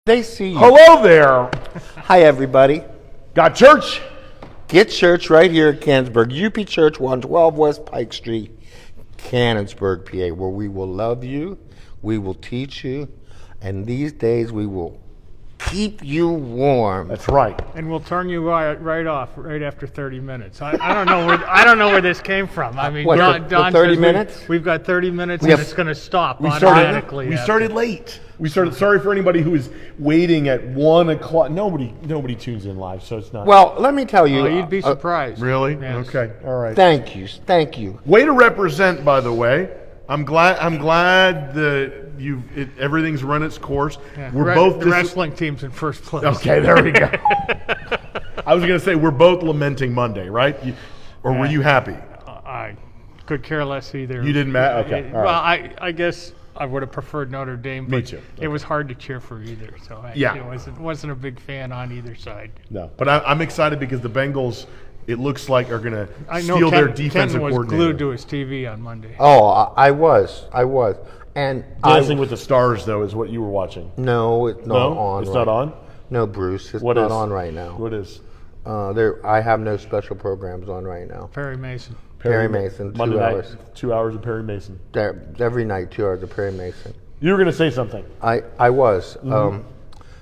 They see you. Hello there. Hi, everybody. Got church? Get church right here at Canonsburg. UP Church, 112 West Pike Street, Canonsburg, PA, where we will love you, we will teach you, and these days we will keep you warm. That's right. And we'll turn you right off right after 30 minutes. I don't know where this came from. I mean, What, Don the 30 says minutes? We've got 30 minutes We and have- it's going to stop We automatically. started late. We started. Sorry for anybody who is waiting at 1 o'clock. Nobody tunes in live, so it's not. Well, let me tell you. Oh, you'd be surprised. Really? Yes. Okay. All right. Thank you. Way to represent, by the way. I'm glad that everything's run its course. Yeah. We're both the wrestling team's in first place. Okay, there we go. I was going to say we're both lamenting Monday, right? Or were you happy? I could care less either. You didn't matter. Okay. All Well, right. I guess I would have preferred Notre Dame. Me But too. It was hard to cheer for either, so Yeah. I wasn't a big fan on either side. No, but I'm excited because the Bengals, it looks like, are going to I know steal their Ken defensive was coordinator. glued to his TV on Monday. Oh, I was. And Dancing with the Stars, though, is what you were watching. No, it's not No, on. it's right not on. No, Bruce, it's What not is? on right now. What is? I have no special programs on right now. Perry Mason. Perry Mason, 2 Monday hours. night, 2 hours of Perry Mason. Every night, 2 hours of Perry Mason. You were going to say something. I was. Mm-hmm.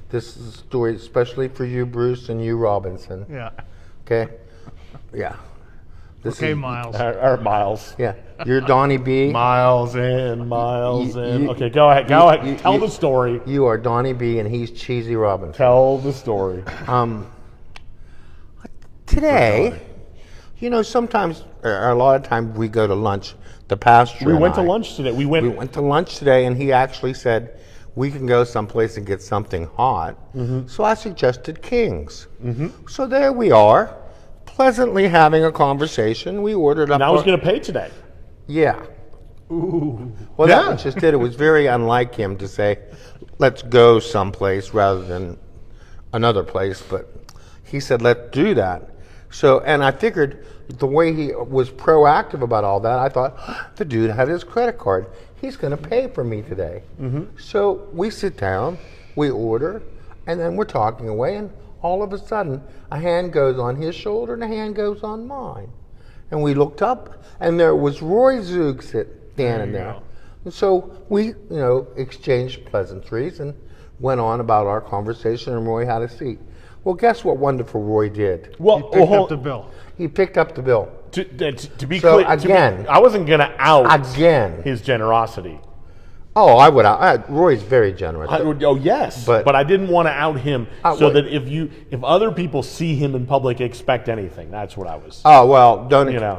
This is a story especially for you, Bruce, and you, Robinson. Yeah. Okay? Yeah. This Okay, is- Miles. Or Miles. Yeah. You're Donnie B. Miles in. You- Okay, go ahead. Go ahead. you- Tell you- the story. You are Donnie B, and he's Cheesy Robinson. Tell the story. Today, sometimes, or a lot of times, we go to lunch. The pastor We and went to I. lunch today. We We went. went to lunch today, and he actually said we can go someplace and get something hot. Mm-hmm. So I suggested King's. So there we are, pleasantly having a conversation. We ordered up. And I was going to pay today. Yeah. Ooh. Well, Yeah. that was just it. It was very unlike him to say, "Let's go someplace" rather than another place. But he said, "Let's do that." So, and I figured the way he was proactive about all that, I thought, the dude had his credit card. He's going to pay for me today. So we sit down, we order, and then we're talking away, and all of a sudden, a hand goes on his shoulder and a hand goes on mine. And we looked up, and there was Roy Zug standing there. And so we, exchanged pleasantries and went on about our conversation, and Roy had a seat. Well, guess what wonderful Roy did? Well, He picked up the bill. He picked up the bill. To be So clear, again- I wasn't going to out Again. his generosity. Oh, I would. Roy's very generous. Oh yes, But- but I didn't want to out him so well- that if other people see him in public, expect anything. That's what I was. Oh, well, don't. You know.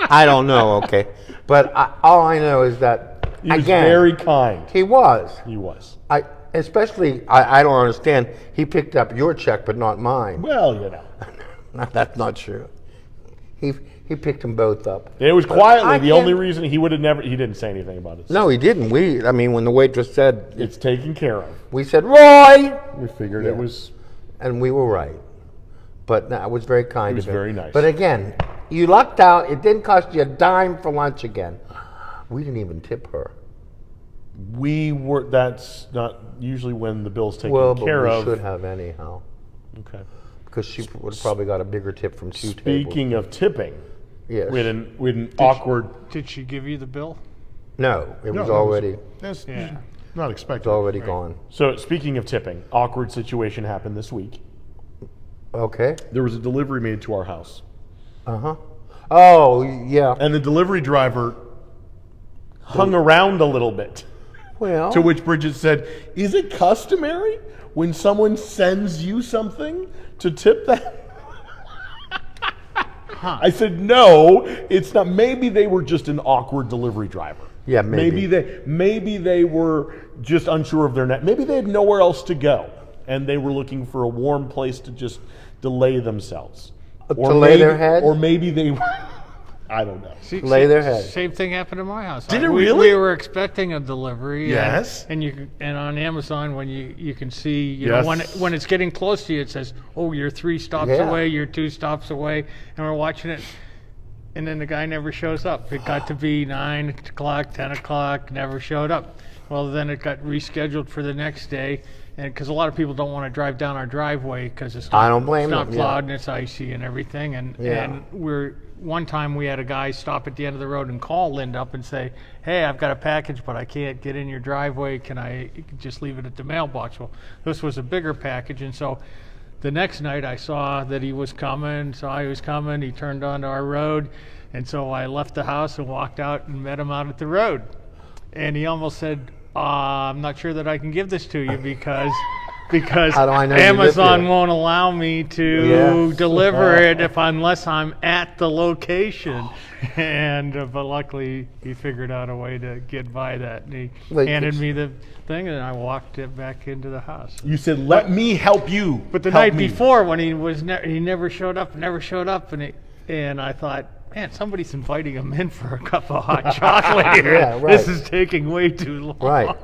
I don't know, okay. But all I know is that, He was again, very kind. he was. He was. I don't understand. He picked up your check, but not mine. Well, That's not true. He picked them both up. it was But quietly. I The only can't- reason he would have never. He didn't say anything about it. No, he didn't. When the waitress said, It's taken care of. we said, Roy! We figured Yeah. it was. And we were right. But no, it was very kind It was of him. very nice. But again, you lucked out. It didn't cost you a dime for lunch again. We didn't even tip her. We were. That's not usually when the bill's taken Well, but care we of. should have anyhow. Okay. Because she would have probably got a bigger tip from two tables. Speaking of tipping, Yes. we had an awkward. Did she give you the bill? No, it was No, already That's Yeah. not it's expected. already gone. So speaking of tipping, awkward situation happened this week. Okay. There was a delivery made to our house, Uh-huh. Oh, yeah. and the delivery driver hung around a little bit. Well, To which Bridget said, "Is it customary when someone sends you something to tip that?" I said, "No, it's not. Maybe they were just an awkward delivery driver. Yeah, maybe. Maybe they were just unsure of their net. Maybe they had nowhere else to go, and they were looking for a warm place to just delay themselves, To lay their head? or maybe they were. I don't know. Lay their head. Same thing happened in my house. Did it we, really? We were expecting a delivery. Yes. And on Amazon, when you can see, Yes. when it's getting close to you, it says, "Oh, you're 3 stops Yeah. away. You're 2 stops away," and we're watching it. And then the guy never shows up. It got to be 9 o'clock, 10 o'clock, never showed up. Well, then it got rescheduled for the next day, and because a lot of people don't want to drive down our driveway because it's not, I don't blame it's not them, plowed yeah. and it's icy and everything. And Yeah. one time we had a guy stop at the end of the road and call Linda up and say, "Hey, I've got a package, but I can't get in your driveway. Can I just leave it at the mailbox?" Well, this was a bigger package, and so the next night I saw that he was coming. He turned onto our road, and so I left the house and walked out and met him out at the road. And he almost said, "I'm not sure that I can give this to you because How do I know you live Amazon here?" won't allow me to Yes. deliver it unless I'm at the location." And but luckily he figured out a way to get by that, and he Wait, handed it's- me the thing, and I walked it back into the house. You said, "Let me help you." But the Help night me. before, when he never showed up, and I thought, man, somebody's inviting him in for a cup of hot chocolate here. Yeah, right. This is taking way too long. Right.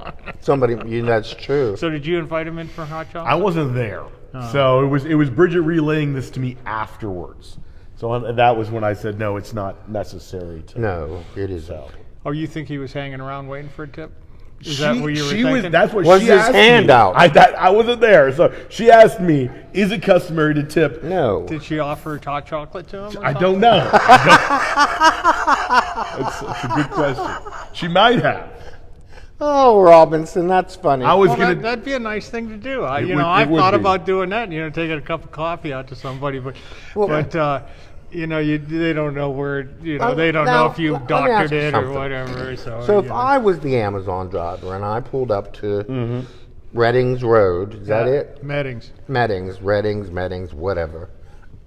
That's true. So did you invite him in for hot chocolate? I wasn't there, so it was Bridget relaying this to me afterwards. So that was when I said, "No, it's not necessary." No, it isn't. So. Oh, you think he was hanging around waiting for a tip? Is that what you were she thinking? was. That's what Was she his asked hand me. out? I wasn't there, so she asked me, "Is it customary to tip?" No. Did she offer hot chocolate to him? or I something? don't know. That's a good question. She might have. Oh, Robinson, that's funny. I was Well, gonna. that'd be a nice thing to do. It would- I've it would thought be. about doing that. Taking a cup of coffee out to somebody, but Well- they don't know where. Oh, They don't now, know if you let me ask doctored you it or something. whatever. So if I was the Amazon driver and I pulled up to Reddings Road, is that it? Meddings. Reddings, whatever.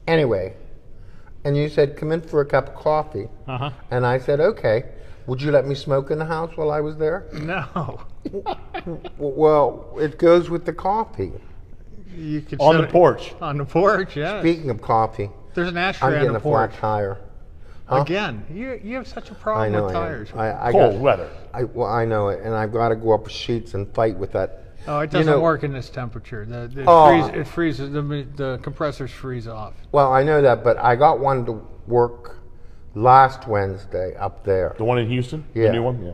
Anyway, and you said, come in for a cup of coffee. Uh-huh. And I said, okay. Would you let me smoke in the house while I was there? No. Well, it goes with the coffee. You could On set the it- porch. On the porch, yeah. Speaking of coffee, There's an I'm ashtray on getting the a flat porch. tire. Huh? Again, you have such a I problem know with I am. tires. I Cold got- weather. I know it, and I've got to go up sheets and fight with that. Oh, it You doesn't know- work in this temperature. Oh. It freezes. The compressors freeze off. Well, I know that, but I got one to work last Wednesday up there. The one in Houston. Yeah. The new one. Yeah.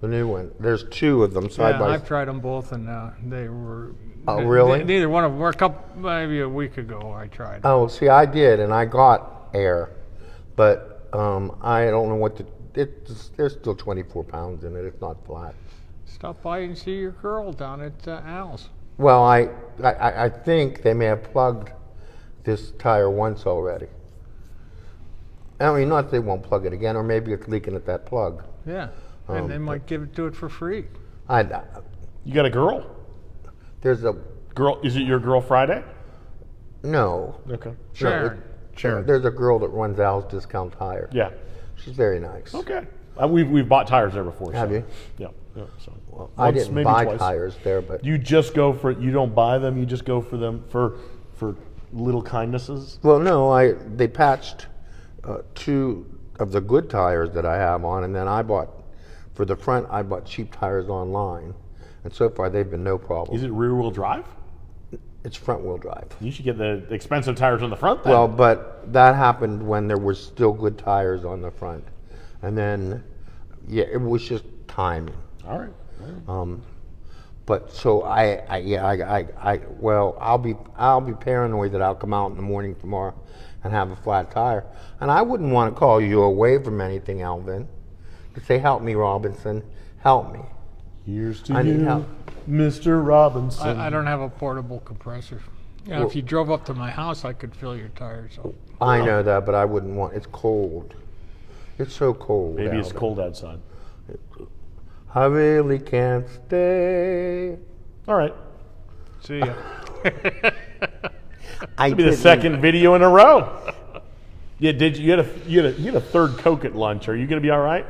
The new one. There's two of them side Yeah, by I've side. tried them both, and they were. Oh, really? Neither one of them. Maybe a week ago, I tried. Oh, see, I did, and I got air, but I don't know what there's still 24 pounds in it. It's not flat. Stop by and see your girl down at Al's. Well, I think they may have plugged this tire once already. I mean, not that they won't plug it again, or maybe it's leaking at that plug. Yeah, and they might do it for free. You got a girl? There's a Girl? Is it your girl Friday? no. Okay. Sharon. Sharon. There's a girl that runs Al's Discount Tire. Yeah. She's very nice. Okay. We've bought tires there before. Have so. you? Yeah. Yeah. So I once, didn't maybe buy twice. tires there, but You just go for. You don't buy them. You just go for them for little kindnesses. well, no, they patched two of the good tires that I have on, and then for the front, I bought cheap tires online, and so far they've been no problem. Is it rear wheel drive? It's front wheel drive. You should get the expensive tires on the front. Then. Well, but that happened when there were still good tires on the front, and then it was just timing. all right. But so I'll be paranoid that I'll come out in the morning tomorrow and have a flat tire, and I wouldn't want to call you away from anything, Alvin, to say, "Help me, Robinson, help me." Here's to I need you, help. Mr. Robinson. I don't have a portable compressor. Yeah, Well- if you drove up to my house, I could fill your tires up. I know that, but I wouldn't want. It's cold. It's so cold. Maybe it's Alvin. cold outside. I really can't stay. All right. See ya. I Be the didn't- second video in a row. Yeah, did you had a third Coke at lunch? Are you going to be all right?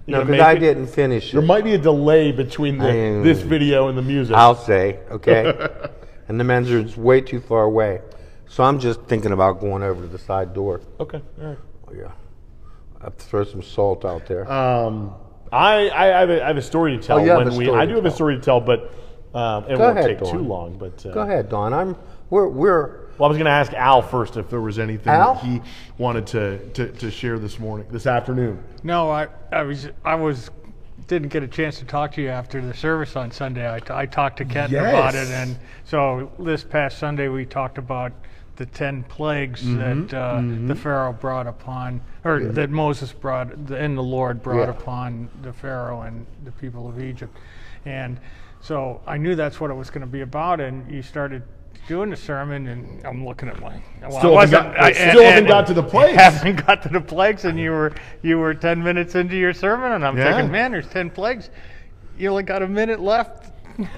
You No, gonna because I make it? didn't finish There it. might be a delay between this video and the music. I'll say, okay? And the men's room's way too far away. So I'm just thinking about going over to the side door. Okay. All right. Oh, yeah. I have to throw some salt out there. I have a story to tell. Oh, you have a when story I to do have a tell. story to tell, but it Go won't ahead, take Dawn. too long. But Go ahead, Don. We're Well, I was going to ask Al first if there was anything Al? that he wanted to share this afternoon. No, I was didn't get a chance to talk to you after the service on Sunday. I talked to Kenton about it, and so this past Sunday we talked about the 10 plagues that the Pharaoh brought upon, or that Moses brought, and the Lord brought upon the Pharaoh and the people of Egypt. And so I knew that's what it was going to be about, and you started doing the sermon, and I'm looking at my... Well, Still haven't got to the plagues. Haven't got to the plagues, and you were 10 minutes into your sermon, and I'm thinking, man, there's 10 plagues. You only got a minute left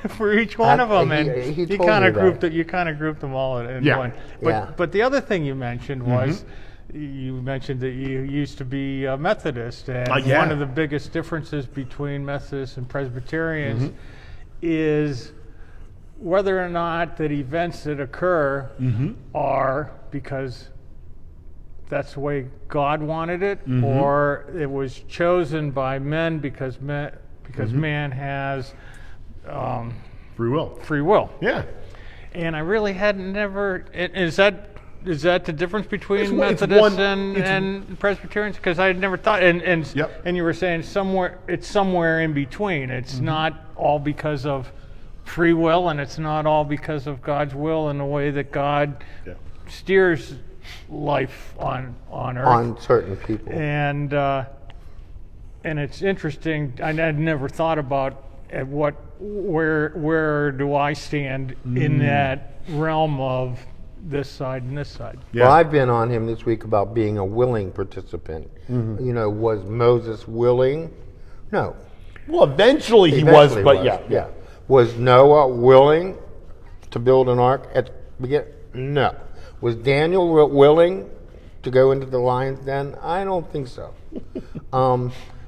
for each one of them, and he you told kind me of grouped that. it. You kind of grouped them all in Yeah. one. Yeah. But the other thing you mentioned was you mentioned that you used to be a Methodist, and one of the biggest differences between Methodists and Presbyterians is whether or not that events that occur are because that's the way God wanted it, or it was chosen by men because man has Free will. Yeah. And I really hadn't never. Is that the difference between It's Methodists one- and Presbyterians? Because I had never thought. And you were saying it's somewhere in between. It's not all because of free will, and it's not all because of God's will and the way that God steers life on Earth. On certain people. And it's interesting. I had never thought about where do I stand in that realm of this side and this side. Well, I've been on him this week about being a willing participant. You know, was Moses willing? No. Well, eventually he was, but yeah. Was Noah willing to build an ark at the beginning? No. Was Daniel willing to go into the lion's den? I don't think so.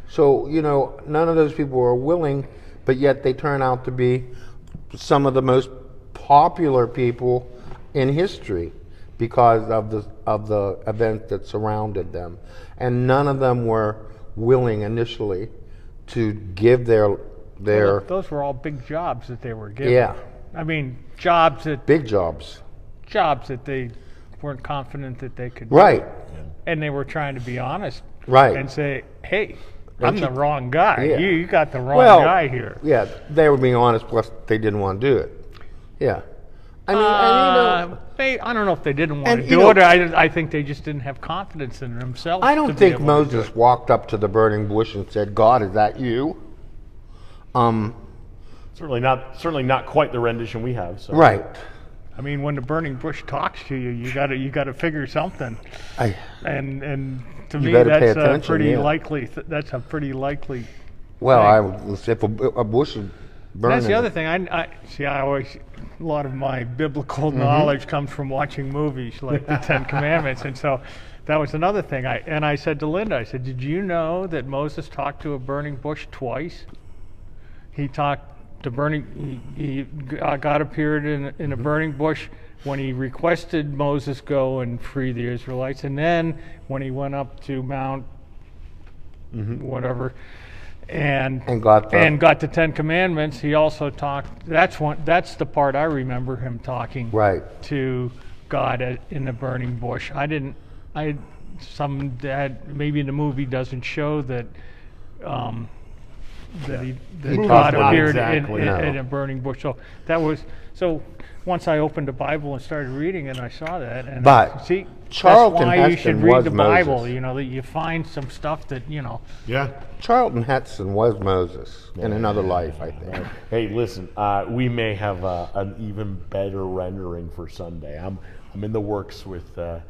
So, you know, none of those people were willing, but yet they turn out to be some of the most popular people in history because of the event that surrounded them. And none of them were willing initially to give their those were all big jobs that they were given. Yeah. I mean, big jobs that they weren't confident that they could Right. do. And they were trying to be honest. Right. And say, hey, I'm the wrong guy. Yeah. You got the wrong Well, guy here. Yeah, they were being honest, plus they didn't want to do it. Yeah. I mean, I don't know if they didn't want And, to you do know- it. I think they just didn't have confidence in themselves. I to don't be think able to do Moses it. walked up to the burning bush and said, God, is that you? certainly not quite the rendition we have. So. Right. I mean, when the burning bush talks to you, you got to figure something. And to You me, better pay that's a attention, pretty yeah. likely. That's a pretty likely. Well, thing. if a bush is burning. That's the other thing. I always, a lot of my biblical knowledge comes from watching movies like the Ten Commandments, and so that was another thing. I said to Linda, I said, did you know that Moses talked to a burning bush twice? He talked to God appeared in a burning bush when he requested Moses go and free the Israelites, and then when he went up to Mount whatever. And got the Ten Commandments. He also talked. That's the part I remember him talking to God in the burning bush. Maybe the movie doesn't show that. God appeared in a burning bush. So once I opened the Bible and started reading it, and I saw that. And Charlton that's why you should read the Bible. Moses. You know that you find some stuff that you know. Yeah. Charlton Heston was Moses in another life, I think. Hey, listen, we may have an even better rendering for Sunday. I'm in the works with, as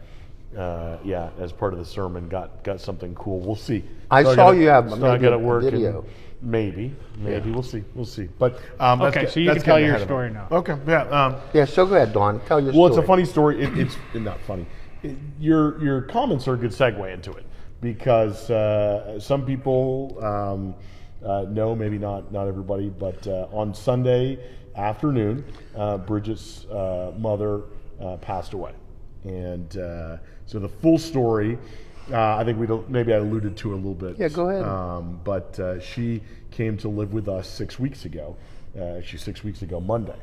part of the sermon, got something cool. We'll see. I saw you have I got to work video. Maybe. We'll see. But okay, so you can tell your story now. Okay, yeah. So go ahead, Dawn. Tell your story. Well, it's a funny story. It's not funny. Your comments are a good segue into it because some people know, maybe not everybody, but on Sunday afternoon, Bridget's mother passed away, and so the full story. I think maybe I alluded to it a little bit. Yeah, go ahead. But she came to live with us 6 weeks ago. Actually, 6 weeks ago Monday,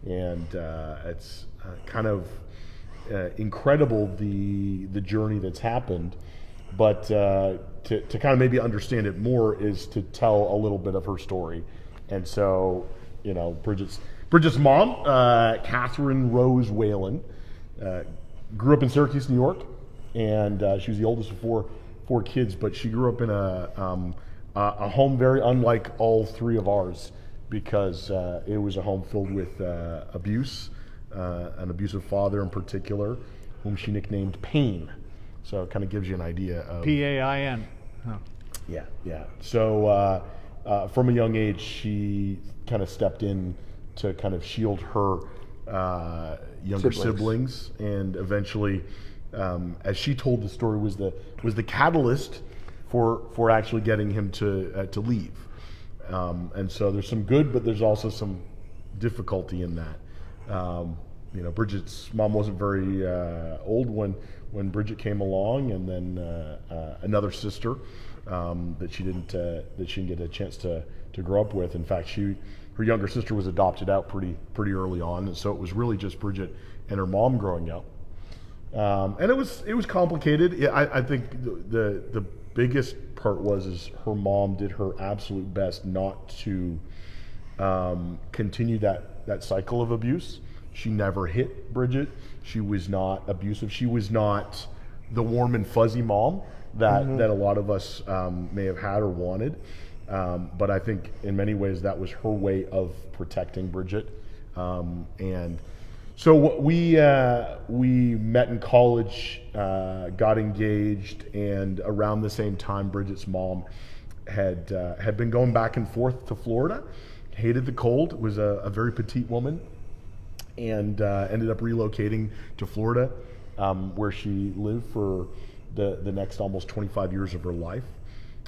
and it's kind of incredible the journey that's happened. But to kind of maybe understand it more is to tell a little bit of her story. And so, Bridget's mom, Catherine Rose Whalen, grew up in Syracuse, New York, and she was the oldest of four kids. But she grew up in a home very unlike all three of ours, because it was a home filled with abuse, an abusive father in particular, whom she nicknamed Pain. So it kind of gives you an idea of Pain. Oh. Yeah. So from a young age, she kind of stepped in to kind of shield her younger siblings, and eventually, as she told the story, was the catalyst for actually getting him to leave. And so there's some good, but there's also some difficulty in that. Bridget's mom wasn't very old when Bridget came along, and then another sister that she didn't get a chance to grow up with. In fact, her younger sister was adopted out pretty early on, and so it was really just Bridget and her mom growing up. And it was complicated. I think the biggest part is her mom did her absolute best not to continue that cycle of abuse. She never hit Bridget. She was not abusive. She was not the warm and fuzzy mom that a lot of us may have had or wanted. But I think in many ways that was her way of protecting Bridget. And so we met in college, got engaged, and around the same time, Bridget's mom had been going back and forth to Florida, hated the cold, was a very petite woman, and ended up relocating to Florida, where she lived for the next almost 25 years of her life.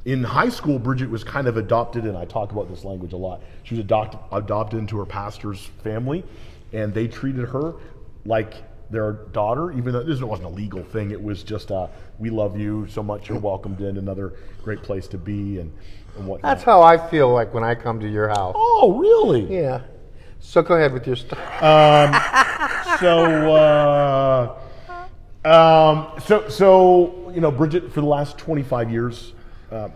In high school, Bridget was kind of adopted, and I talk about this language a lot. She was adopted into her pastor's family, and they treated her like their daughter, even though this wasn't a legal thing. It was just, we love you so much, you're welcomed in, another great place to be, and whatnot. That's how I feel like when I come to your house. Oh, really? Yeah. So go ahead with your story. So Bridget, for the last 25 years,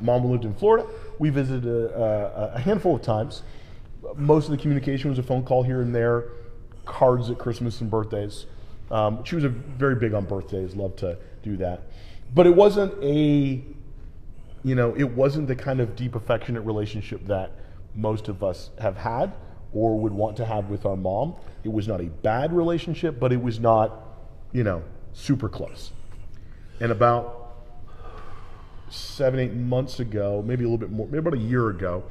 Mom lived in Florida. We visited a handful of times. Most of the communication was a phone call here and there, cards at Christmas and birthdays. She was very big on birthdays, loved to do that. But it wasn't the kind of deep, affectionate relationship that most of us have had or would want to have with our mom. It was not a bad relationship, but it was not, super close. And about 7-8 months ago, maybe a little bit more, maybe about a year ago,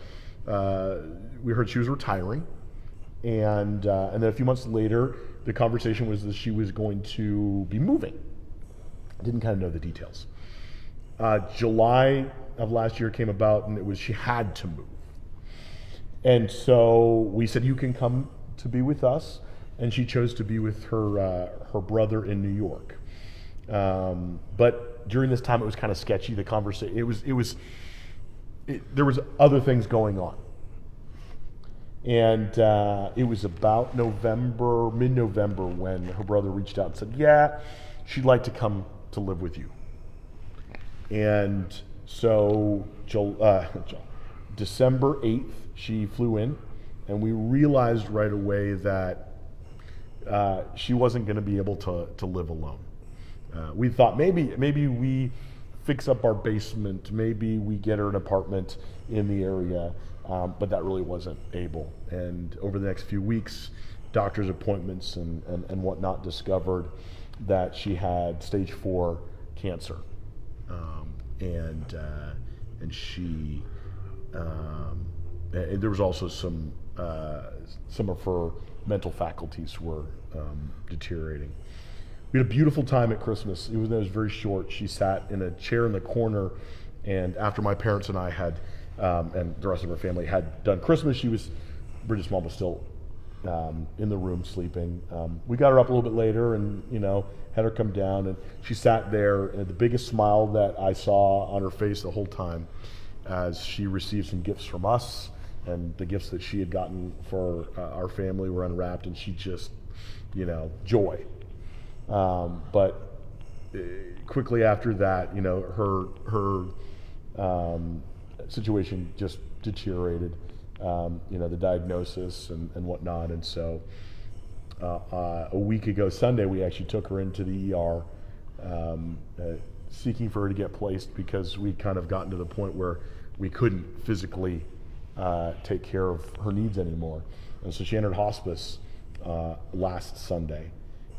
we heard she was retiring. And then a few months later, the conversation was that she was going to be moving. I didn't kind of know the details. July of last year came about, and it was she had to move. And so we said, you can come to be with us. And she chose to be with her brother in New York. But during this time, it was kind of sketchy. The conversation, there was other things going on. And it was about mid-November, when her brother reached out and said, yeah, she'd like to come to live with you. And so December 8th, she flew in, and we realized right away that she wasn't going to be able to live alone. We thought maybe we fix up our basement, maybe we get her an apartment in the area, but that really wasn't able. And over the next few weeks, doctor's appointments and whatnot discovered that she had stage 4 cancer, and she and there was also some of her mental faculties were deteriorating. We had a beautiful time at Christmas. It was very short. She sat in a chair in the corner, and after my parents and I had, and the rest of her family had done Christmas, Bridget's mom was still in the room sleeping. We got her up a little bit later, and had her come down, and she sat there, and the biggest smile that I saw on her face the whole time, as she received some gifts from us, and the gifts that she had gotten for our family were unwrapped, and she just, joy. But quickly after that, her situation just deteriorated. The diagnosis and whatnot, and so a week ago Sunday we actually took her into the ER, seeking for her to get placed because we'd kind of gotten to the point where we couldn't physically take care of her needs anymore, and so she entered hospice last Sunday,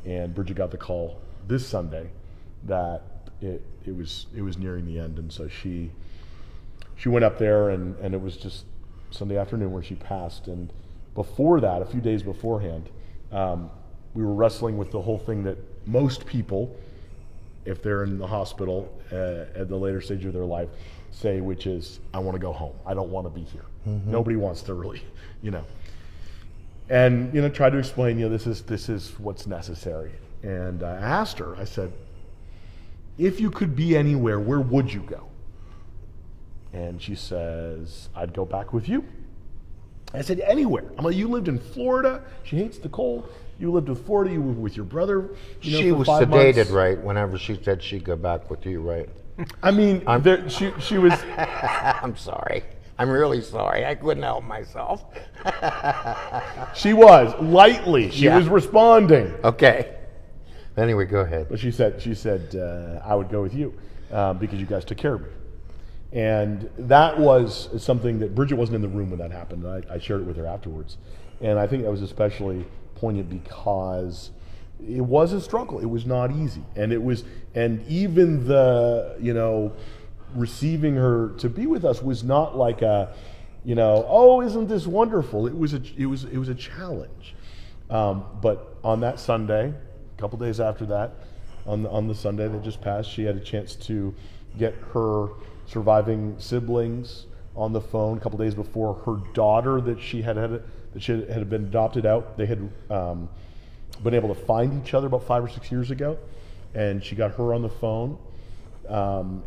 and Bridget got the call this Sunday that it was nearing the end, and so she went up there, and it was just Sunday afternoon where she passed. And before that, a few days beforehand, we were wrestling with the whole thing that most people, if they're in the hospital at the later stage of their life, say, which is, I want to go home. I don't want to be here. Nobody wants to really, And, try to explain, this is what's necessary. And I asked her, I said, if you could be anywhere, where would you go? And she says, I'd go back with you. I said, anywhere. I'm like, you lived in Florida. She hates the cold. You lived with Florida. You were with your brother. She for was 5 sedated, months. right? Whenever she said she'd go back with you, right? I mean, she was. I'm sorry. I'm really sorry. I couldn't help myself. She was lightly. She Yeah. was responding. Okay. Anyway, go ahead. But she said, I would go with you because you guys took care of me. And that was something that Bridget wasn't in the room when that happened. I shared it with her afterwards. And I think that was especially poignant because it was a struggle. It was not easy. And even the, receiving her to be with us was not like oh, isn't this wonderful? It was a challenge. But on that Sunday, a couple days after that, on the Sunday that just passed, she had a chance to get her surviving siblings on the phone. A couple days before, her daughter that she had been adopted out, they had been able to find each other about 5 or 6 years ago, and she got her on the phone,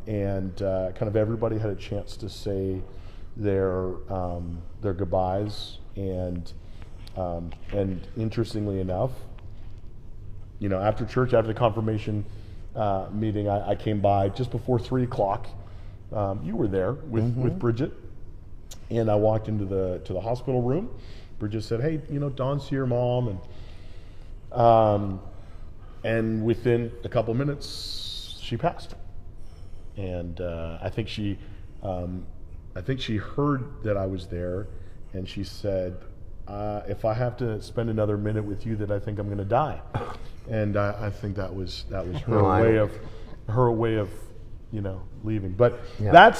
and kind of everybody had a chance to say their goodbyes, and interestingly enough, after church, after the confirmation meeting, I came by just before 3 o'clock. You were there with Bridget, and I walked into the hospital room. Bridget said, "Hey, Dawn's here, Mom," and within a couple minutes, she passed. And I think she heard that I was there, and she said, "If I have to spend another minute with you, that I think I'm going to die." And I think that was her way of leaving. But Yeah.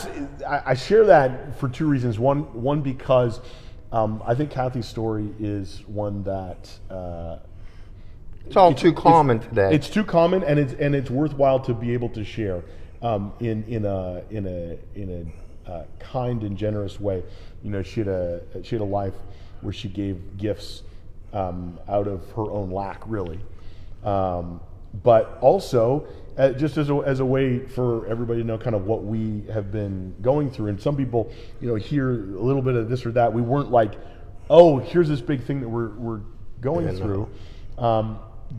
I share that for 2 reasons. One because I think Kathy's story is one that It's all too common today. It's too common, and it's worthwhile to be able to share in a kind and generous way. She had a life where she gave gifts out of her own lack, really. But also, just as a way for everybody to know kind of what we have been going through. And some people, hear a little bit of this or that. We weren't like, oh, here's this big thing that we're going through.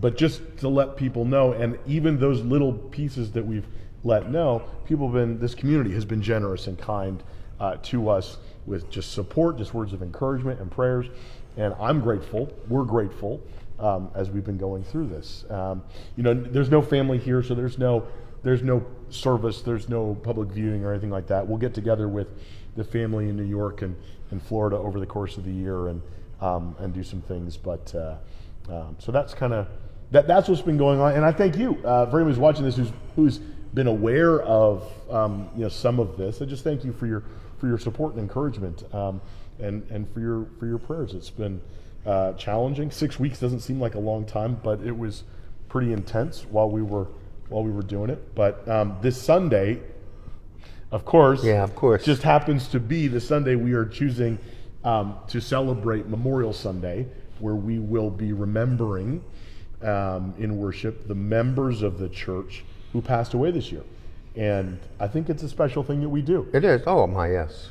But just to let people know, and even those little pieces that we've let know, this community has been generous and kind to us with just support, just words of encouragement and prayers. And I'm grateful. We're grateful. As we've been going through this. There's no family here, so there's no service, there's no public viewing or anything like that. We'll get together with the family in New York and Florida over the course of the year and do some things. But so that's kind of that's what's been going on. And I thank you for anyone who's watching this who's been aware of some of this. I just thank you for your support and encouragement and for your prayers. It's been challenging. 6 weeks doesn't seem like a long time, but it was pretty intense while we were doing it. But this Sunday, of course, just happens to be the Sunday we are choosing to celebrate Memorial Sunday, where we will be remembering in worship the members of the church who passed away this year. And I think it's a special thing that we do. It is. Oh my, yes.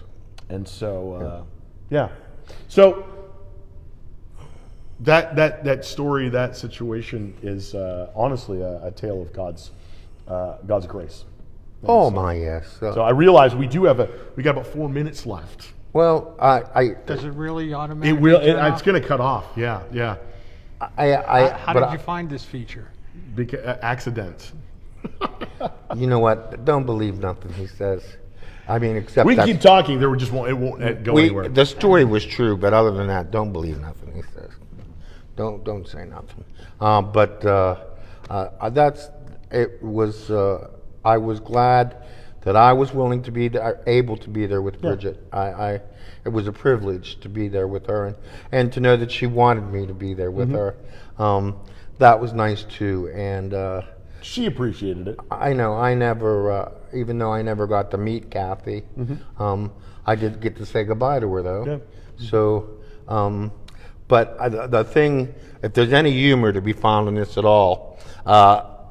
And so, So that story, that situation is honestly a tale of God's grace. Oh my, yes. So I realize we got about 4 minutes left. Well, Does it really It automatically will. turn It's off? going to cut off. Yeah. How but did you find this feature? Accidents. you know what? Don't believe nothing he says. I mean, except We can that's- keep talking. It won't go anywhere. The story was true, but other than that, don't believe nothing he says. Don't say nothing. That's it. Was I was glad that I was willing to be there, able to be there with Bridget. It was a privilege to be there with her, and to know that she wanted me to be there with her. That was nice too, and She appreciated it. I know I never, even though I never got to meet Kathy, I did get to say goodbye to her though. Yeah. So, but the thing, if there's any humor to be found in this at all,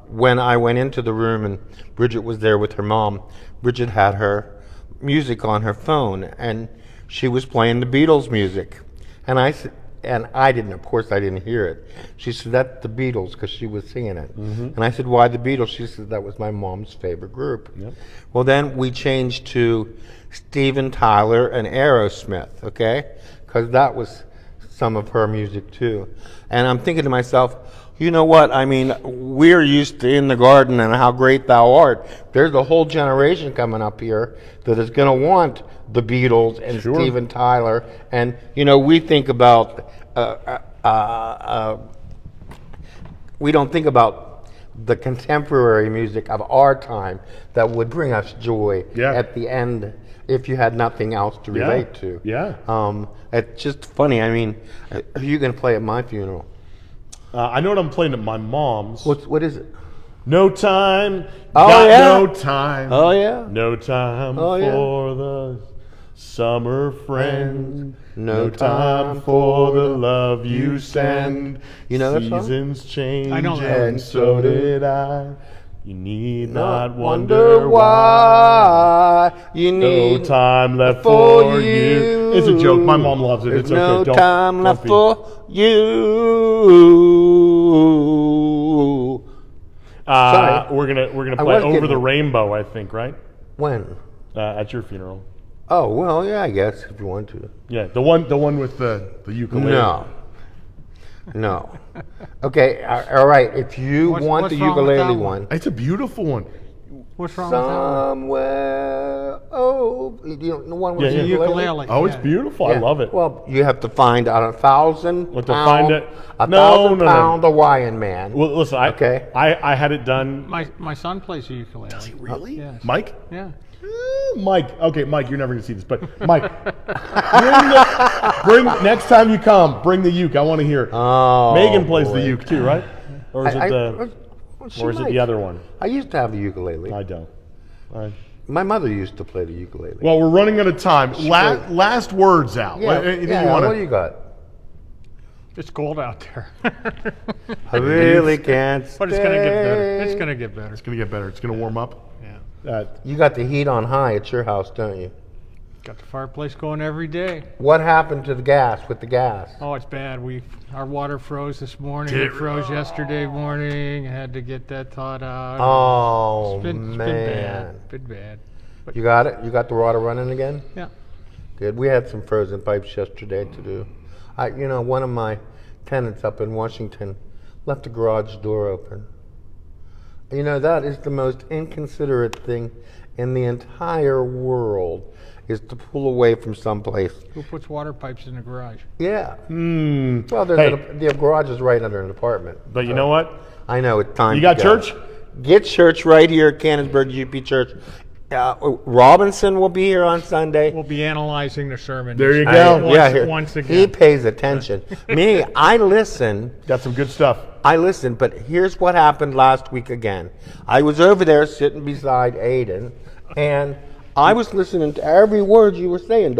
when I went into the room and Bridget was there with her mom, Bridget had her music on her phone and she was playing the Beatles music, and I said. And I didn't, of course, I didn't hear it. She said, "That's the Beatles," because she was singing it. And I said, "Why the Beatles?" She said, "That was my mom's favorite group." Yep. Well, then we changed to Steven Tyler and Aerosmith, okay? Because that was some of her music too. And I'm thinking to myself, you know what? I mean, we're used to In the Garden and How Great Thou Art. There's a whole generation coming up here that is going to want the Beatles and Sure. Steven Tyler. And, you know, we think about, we don't think about the contemporary music of our time that would bring us joy at the end if you had nothing else to relate to. Yeah. It's just funny. I mean, are you going to play at my funeral? I know what I'm playing at my mom's. What is it? No time. Oh, got yeah. no time. Oh, yeah. No time Oh, yeah. for the summer friends. No No time for the love you send. You know that song? Seasons change, I know that. and so did I. You need not wonder why you No need time left for for you. you. It's a joke. My mom loves it. There's It's no okay. time don't left be- for you. Sorry. We're gonna I play was Over getting the it. Rainbow, I think, right? When? At your funeral. Oh well, yeah, I guess if you want to. Yeah, the one with the ukulele. No. Okay, all right. If you What's want the wrong with that ukulele one? one, It's a beautiful one. What's wrong with that one? somewhere. Oh, you know the one with Yeah, the yeah. Ukulele. Oh, it's yeah. beautiful. I Yeah. love it. Well, you have to find out 1,000 What to pound, find it? a No, 1,000 no, no. pound Hawaiian man. Well, listen, Okay. I had it done. My son plays the ukulele. Does he Really? Yes. Mike? Yeah. Mike. Okay, Mike, you're never gonna see this, but Mike, bring next time you come, bring the uke. I want to hear it. Oh, Megan plays the boy. uke too, right? Or is it She or is it might. the other one? I used to have a ukulele. I don't. My mother used to play the ukulele. Well, we're running out of time. played- Last words out. yeah, Anything yeah. you wanna- What do you got? It's cold out there. I really can't stay. But it's gonna get better. It's gonna get better. It's gonna get better. It's gonna warm up. Yeah. You got the heat on high at your house, don't you? Got the fireplace going every day. What happened to the gas? With the gas? Oh, it's bad. Our water froze this morning. Did It it? froze yesterday morning. I had to get that thawed out. Oh it's been man! bad. Been bad. You got it? You got the water running again? Yeah. Good. We had some frozen pipes yesterday to do. One of my tenants up in Washington left the garage door open. You know, that is the most inconsiderate thing in the entire world, is to pull away from someplace. Who puts water pipes in the garage? Yeah. Hmm. Well, the garage is right under an apartment. But you know what? I know, it's time You to got go. church? Get church right here at Canonsburg UP Church. Robinson will be here on Sunday. We'll be analyzing the sermon. There you this- go. Once, once again. He pays attention. Me, I listen. Got some good stuff. I listen, but here's what happened last week again. I was over there sitting beside Aiden, and I was listening to every word you were saying.